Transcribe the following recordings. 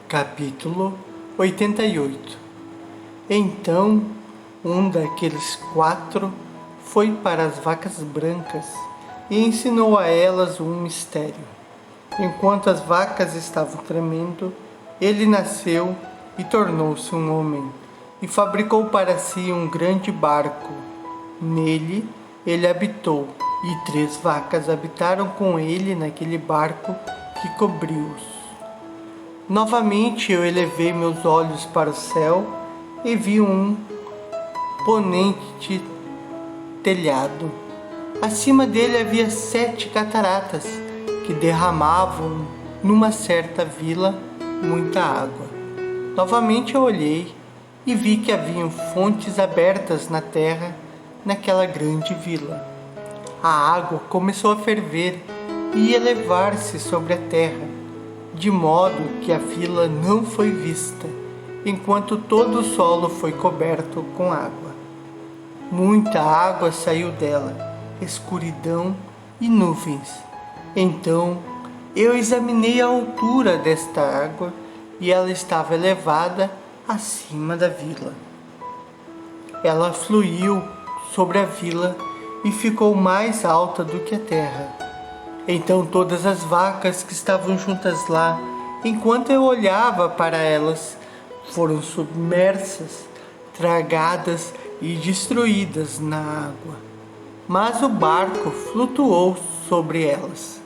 Capítulo 88. Então um daqueles 4 foi para as vacas brancas e ensinou a elas um mistério. Enquanto as vacas estavam tremendo, ele nasceu e tornou-se um homem, e fabricou para si um grande barco. Nele ele habitou, e 3 vacas habitaram com ele naquele barco que cobriu-os. Novamente eu elevei meus olhos para o céu e vi um imponente telhado. Acima dele havia 7 cataratas que derramavam numa certa vila muita água. Novamente eu olhei e vi que haviam fontes abertas na terra naquela grande vila. A água começou a ferver e elevar-se sobre a terra, de modo que a vila não foi vista, enquanto todo o solo foi coberto com água. Muita água saiu dela, escuridão e nuvens. Então eu examinei a altura desta água, e ela estava elevada acima da vila. Ela fluiu sobre a vila e ficou mais alta do que a terra. Então todas as vacas que estavam juntas lá, enquanto eu olhava para elas, foram submersas, tragadas e destruídas na água. Mas o barco flutuou sobre elas.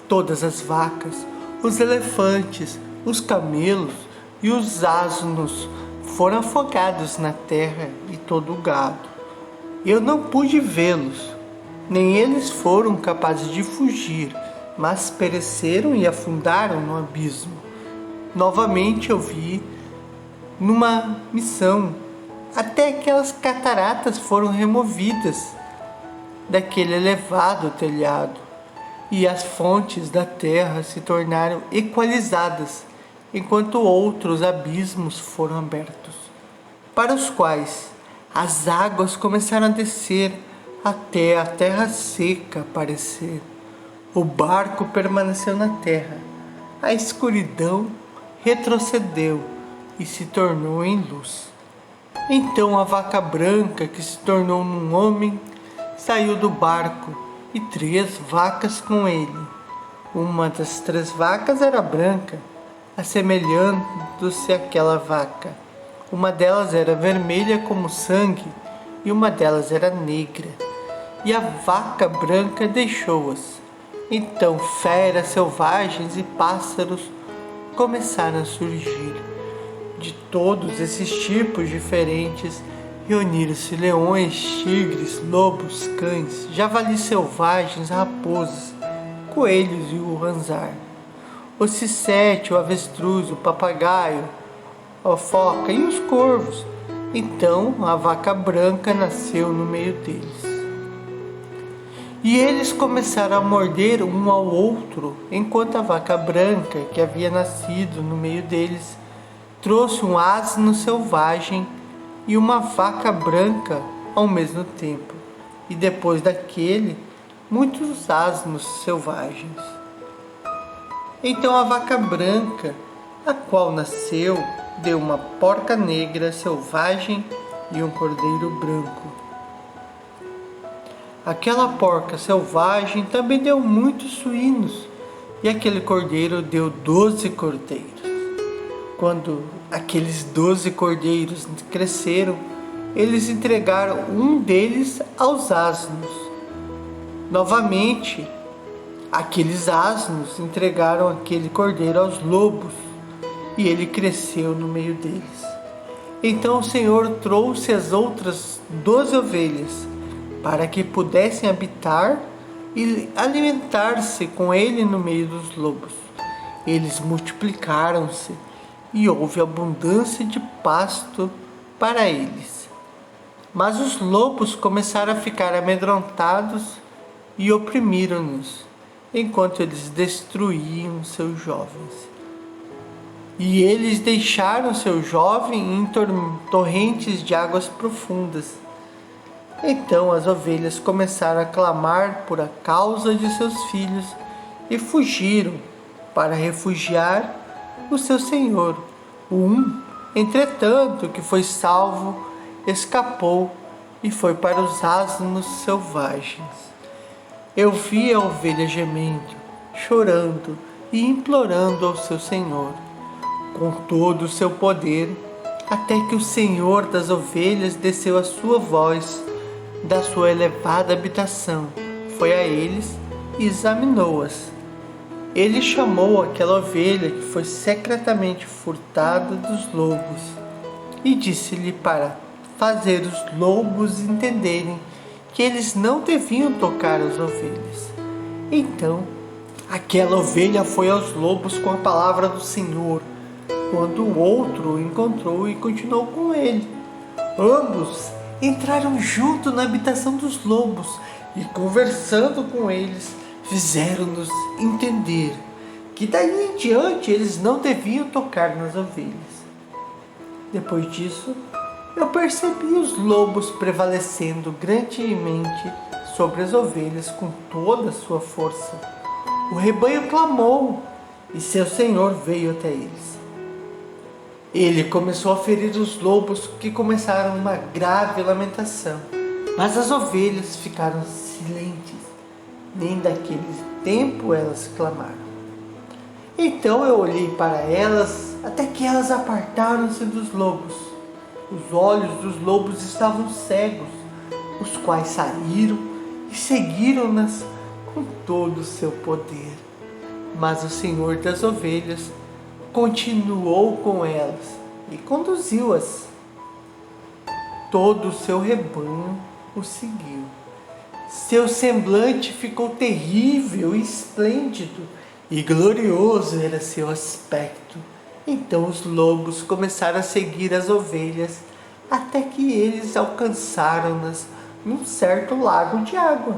Todas as vacas, os elefantes, os camelos e os asnos foram afogados na terra, e todo o gado. Eu não pude vê-los, nem eles foram capazes de fugir, mas pereceram e afundaram no abismo. Novamente eu vi numa missão, até aquelas cataratas foram removidas daquele elevado telhado, e as fontes da terra se tornaram equalizadas, enquanto outros abismos foram abertos, para os quais as águas começaram a descer até a terra seca aparecer. O barco permaneceu na terra. A escuridão retrocedeu e se tornou em luz. Então a vaca branca, que se tornou num homem, saiu do barco, e 3 vacas com ele. Uma das 3 vacas era branca, assemelhando-se àquela vaca. Uma delas era vermelha como sangue, e uma delas era negra. E a vaca branca deixou-as. Então feras selvagens e pássaros começaram a surgir. De todos esses tipos diferentes, reuniram-se leões, tigres, lobos, cães, javalis selvagens, raposas, coelhos e o ranzar, o cicete, o avestruz, o papagaio, a foca e os corvos. Então a vaca branca nasceu no meio deles. E eles começaram a morder um ao outro, enquanto a vaca branca, que havia nascido no meio deles, trouxe um asno selvagem e uma vaca branca ao mesmo tempo. E depois daquele, muitos asnos selvagens. Então a vaca branca, a qual nasceu, deu uma porca negra selvagem e um cordeiro branco. Aquela porca selvagem também deu muitos suínos, e aquele cordeiro deu 12 cordeiros. Quando aqueles 12 cordeiros cresceram, eles entregaram um deles aos asnos. Novamente, aqueles asnos entregaram aquele cordeiro aos lobos, e ele cresceu no meio deles. Então o Senhor trouxe as outras 12 ovelhas, para que pudessem habitar e alimentar-se com ele no meio dos lobos. Eles multiplicaram-se, e houve abundância de pasto para eles. Mas os lobos começaram a ficar amedrontados e oprimiram-nos, enquanto eles destruíam seus jovens. E eles deixaram seu jovem em torrentes de águas profundas. Então as ovelhas começaram a clamar por a causa de seus filhos e fugiram para refugiar o seu senhor, Entretanto, que foi salvo, escapou e foi para os asnos selvagens. Eu vi a ovelha gemendo, chorando e implorando ao seu senhor, com todo o seu poder, até que o Senhor das ovelhas desceu a sua voz da sua elevada habitação, foi a eles e examinou-as. Ele chamou aquela ovelha que foi secretamente furtada dos lobos e disse-lhe para fazer os lobos entenderem que eles não deviam tocar as ovelhas. Então, aquela ovelha foi aos lobos com a palavra do Senhor, quando o outro o encontrou e continuou com ele. Ambos entraram junto na habitação dos lobos e, conversando com eles, fizeram-nos entender que daí em diante eles não deviam tocar nas ovelhas. Depois disso, eu percebi os lobos prevalecendo grandemente sobre as ovelhas com toda a sua força. O rebanho clamou e seu senhor veio até eles. Ele começou a ferir os lobos, que começaram uma grave lamentação, mas as ovelhas ficaram silentes. Nem daquele tempo elas clamaram. Então eu olhei para elas até que elas apartaram-se dos lobos. Os olhos dos lobos estavam cegos, os quais saíram e seguiram-nas com todo o seu poder. Mas o Senhor das ovelhas continuou com elas e conduziu-as. Todo o seu rebanho o seguiu. Seu semblante ficou terrível e esplêndido, e glorioso era seu aspecto. Então os lobos começaram a seguir as ovelhas, até que eles alcançaram-nas num certo lago de água.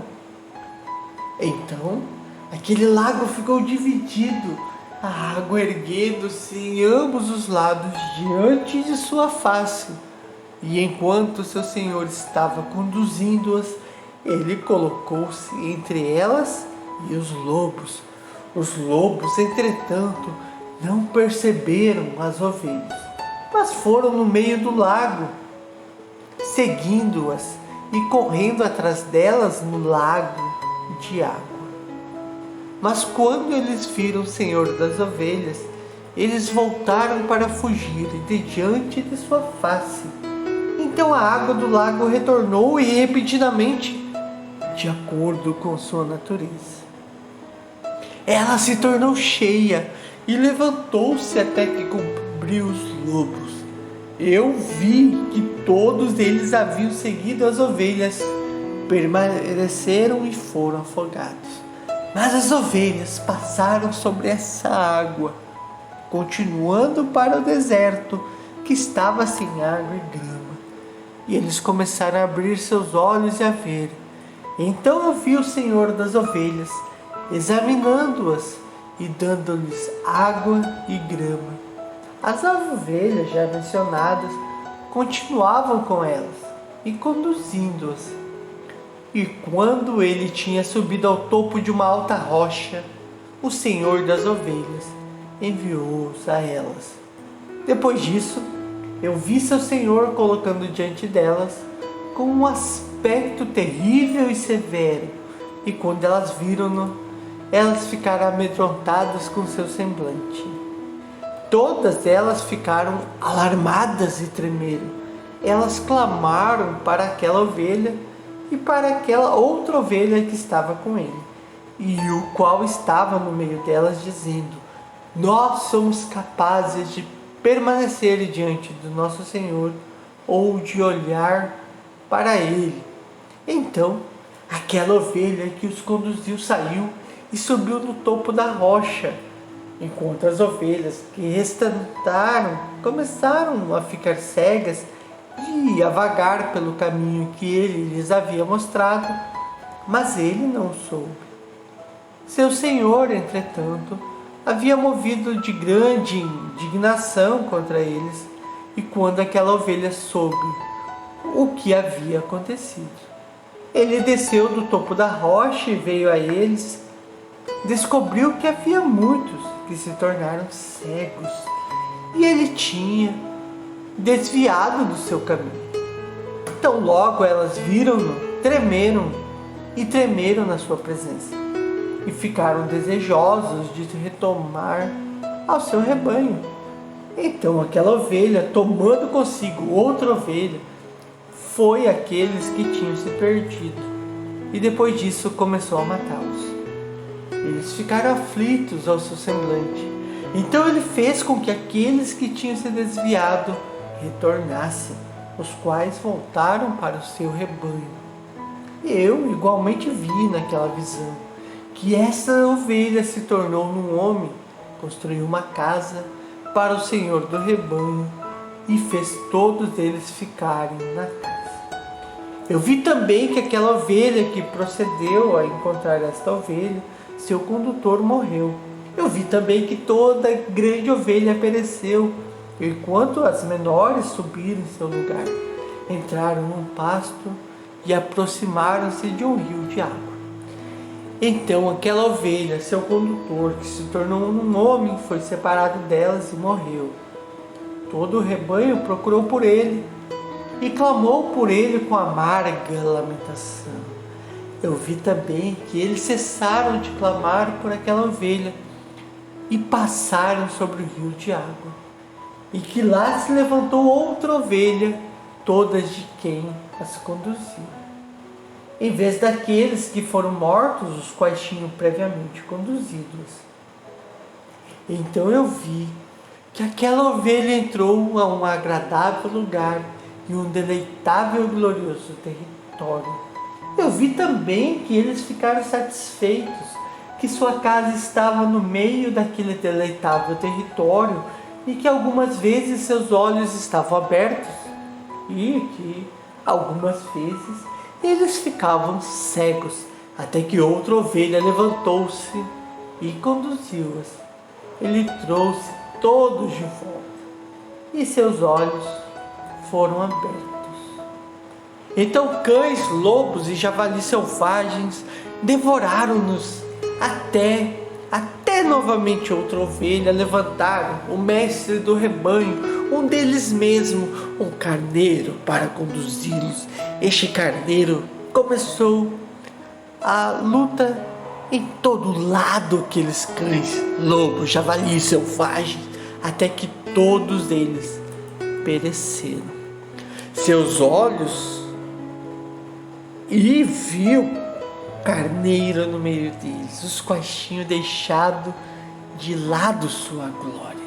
Então, aquele lago ficou dividido, a água erguendo-se em ambos os lados diante de sua face. E enquanto seu senhor estava conduzindo-as, ele colocou-se entre elas e os lobos. Os lobos, entretanto, não perceberam as ovelhas, mas foram no meio do lago, seguindo-as e correndo atrás delas no lago de água. Mas quando eles viram o Senhor das ovelhas, eles voltaram para fugir de diante de sua face. Então a água do lago retornou e repentinamente, de acordo com sua natureza, ela se tornou cheia e levantou-se até que cobriu os lobos. Eu vi que todos eles haviam seguido as ovelhas, permaneceram e foram afogados. Mas as ovelhas passaram sobre essa água, continuando para o deserto, que estava sem água e grama. E eles começaram a abrir seus olhos e a ver. Então eu vi o Senhor das ovelhas, examinando-as e dando-lhes água e grama. As ovelhas já mencionadas continuavam com elas e conduzindo-as. E quando ele tinha subido ao topo de uma alta rocha, o Senhor das ovelhas enviou-os a elas. Depois disso, eu vi seu Senhor colocando diante delas com um aspecto terrível e severo, e quando elas viram-no, elas ficaram amedrontadas com seu semblante. Todas elas ficaram alarmadas e tremeram. Elas clamaram para aquela ovelha e para aquela outra ovelha que estava com ele, e o qual estava no meio delas, dizendo: nós somos capazes de permanecer diante do nosso Senhor ou de olhar para ele. Então aquela ovelha que os conduziu saiu e subiu no topo da rocha, enquanto as ovelhas que restaram começaram a ficar cegas e a vagar pelo caminho que ele lhes havia mostrado, mas ele não soube. Seu senhor, entretanto, havia movido de grande indignação contra eles, e quando aquela ovelha soube o que havia acontecido, ele desceu do topo da rocha e veio a eles. Descobriu que havia muitos que se tornaram cegos e ele tinha desviado do seu caminho. Então logo elas viram-no, tremeram na sua presença e ficaram desejosos de retomar ao seu rebanho. Então aquela ovelha, tomando consigo outra ovelha, foi àqueles que tinham se perdido, e depois disso começou a matá-los. Eles ficaram aflitos ao seu semblante. Então ele fez com que aqueles que tinham se desviado retornassem, os quais voltaram para o seu rebanho. E eu igualmente vi naquela visão que essa ovelha se tornou num homem, construiu uma casa para o Senhor do rebanho e fez todos eles ficarem na casa. Eu vi também que aquela ovelha que procedeu a encontrar esta ovelha, seu condutor morreu. Eu vi também que toda grande ovelha pereceu, enquanto as menores subiram em seu lugar, entraram num pasto e aproximaram-se de um rio de água. Então aquela ovelha, seu condutor, que se tornou um homem, foi separado delas e morreu. Todo o rebanho procurou por ele e clamou por ele com amarga lamentação. Eu vi também que eles cessaram de clamar por aquela ovelha e passaram sobre o rio de água, e que lá se levantou outra ovelha, todas de quem as conduziu, em vez daqueles que foram mortos, os quais tinham previamente conduzidos. Então eu vi que aquela ovelha entrou a um agradável lugar e um deleitável e glorioso território. Eu vi também que eles ficaram satisfeitos, que sua casa estava no meio daquele deleitável território e que algumas vezes seus olhos estavam abertos e que algumas vezes eles ficavam cegos, até que outra ovelha levantou-se e conduziu-as. Ele trouxe todos de volta e seus olhos foram abertos. Então cães, lobos e javalis selvagens devoraram-nos até novamente outra ovelha levantaram o mestre do rebanho, um deles mesmo, um carneiro para conduzi-los. Este carneiro começou a luta em todo lado, aqueles cães, lobos, javalis selvagens, até que todos eles pereceram. Seus olhos e viu carneiro no meio deles, os quais tinham deixado de lado sua glória.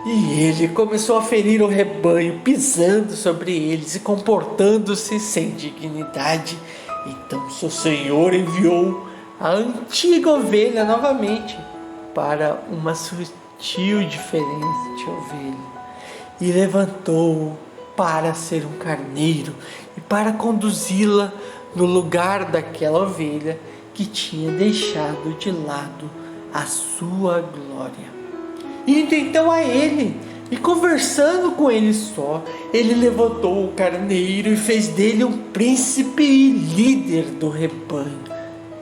E ele começou a ferir o rebanho, pisando sobre eles e comportando-se sem dignidade. Então seu senhor enviou a antiga ovelha novamente para uma sutil e diferente ovelha, e levantou-o para ser um carneiro e para conduzi-la no lugar daquela ovelha que tinha deixado de lado a sua glória. Indo então a ele e conversando com ele só, ele levantou o carneiro e fez dele um príncipe e líder do rebanho.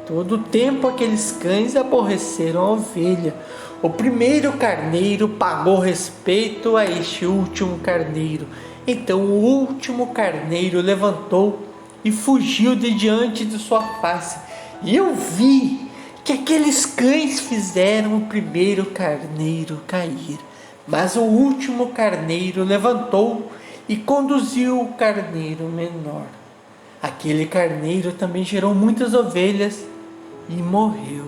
Todo o tempo aqueles cães aborreceram a ovelha. O primeiro carneiro pagou respeito a este último carneiro. Então o último carneiro levantou e fugiu de diante de sua face. E eu vi que aqueles cães fizeram o primeiro carneiro cair. Mas o último carneiro levantou e conduziu o carneiro menor. Aquele carneiro também gerou muitas ovelhas e morreu.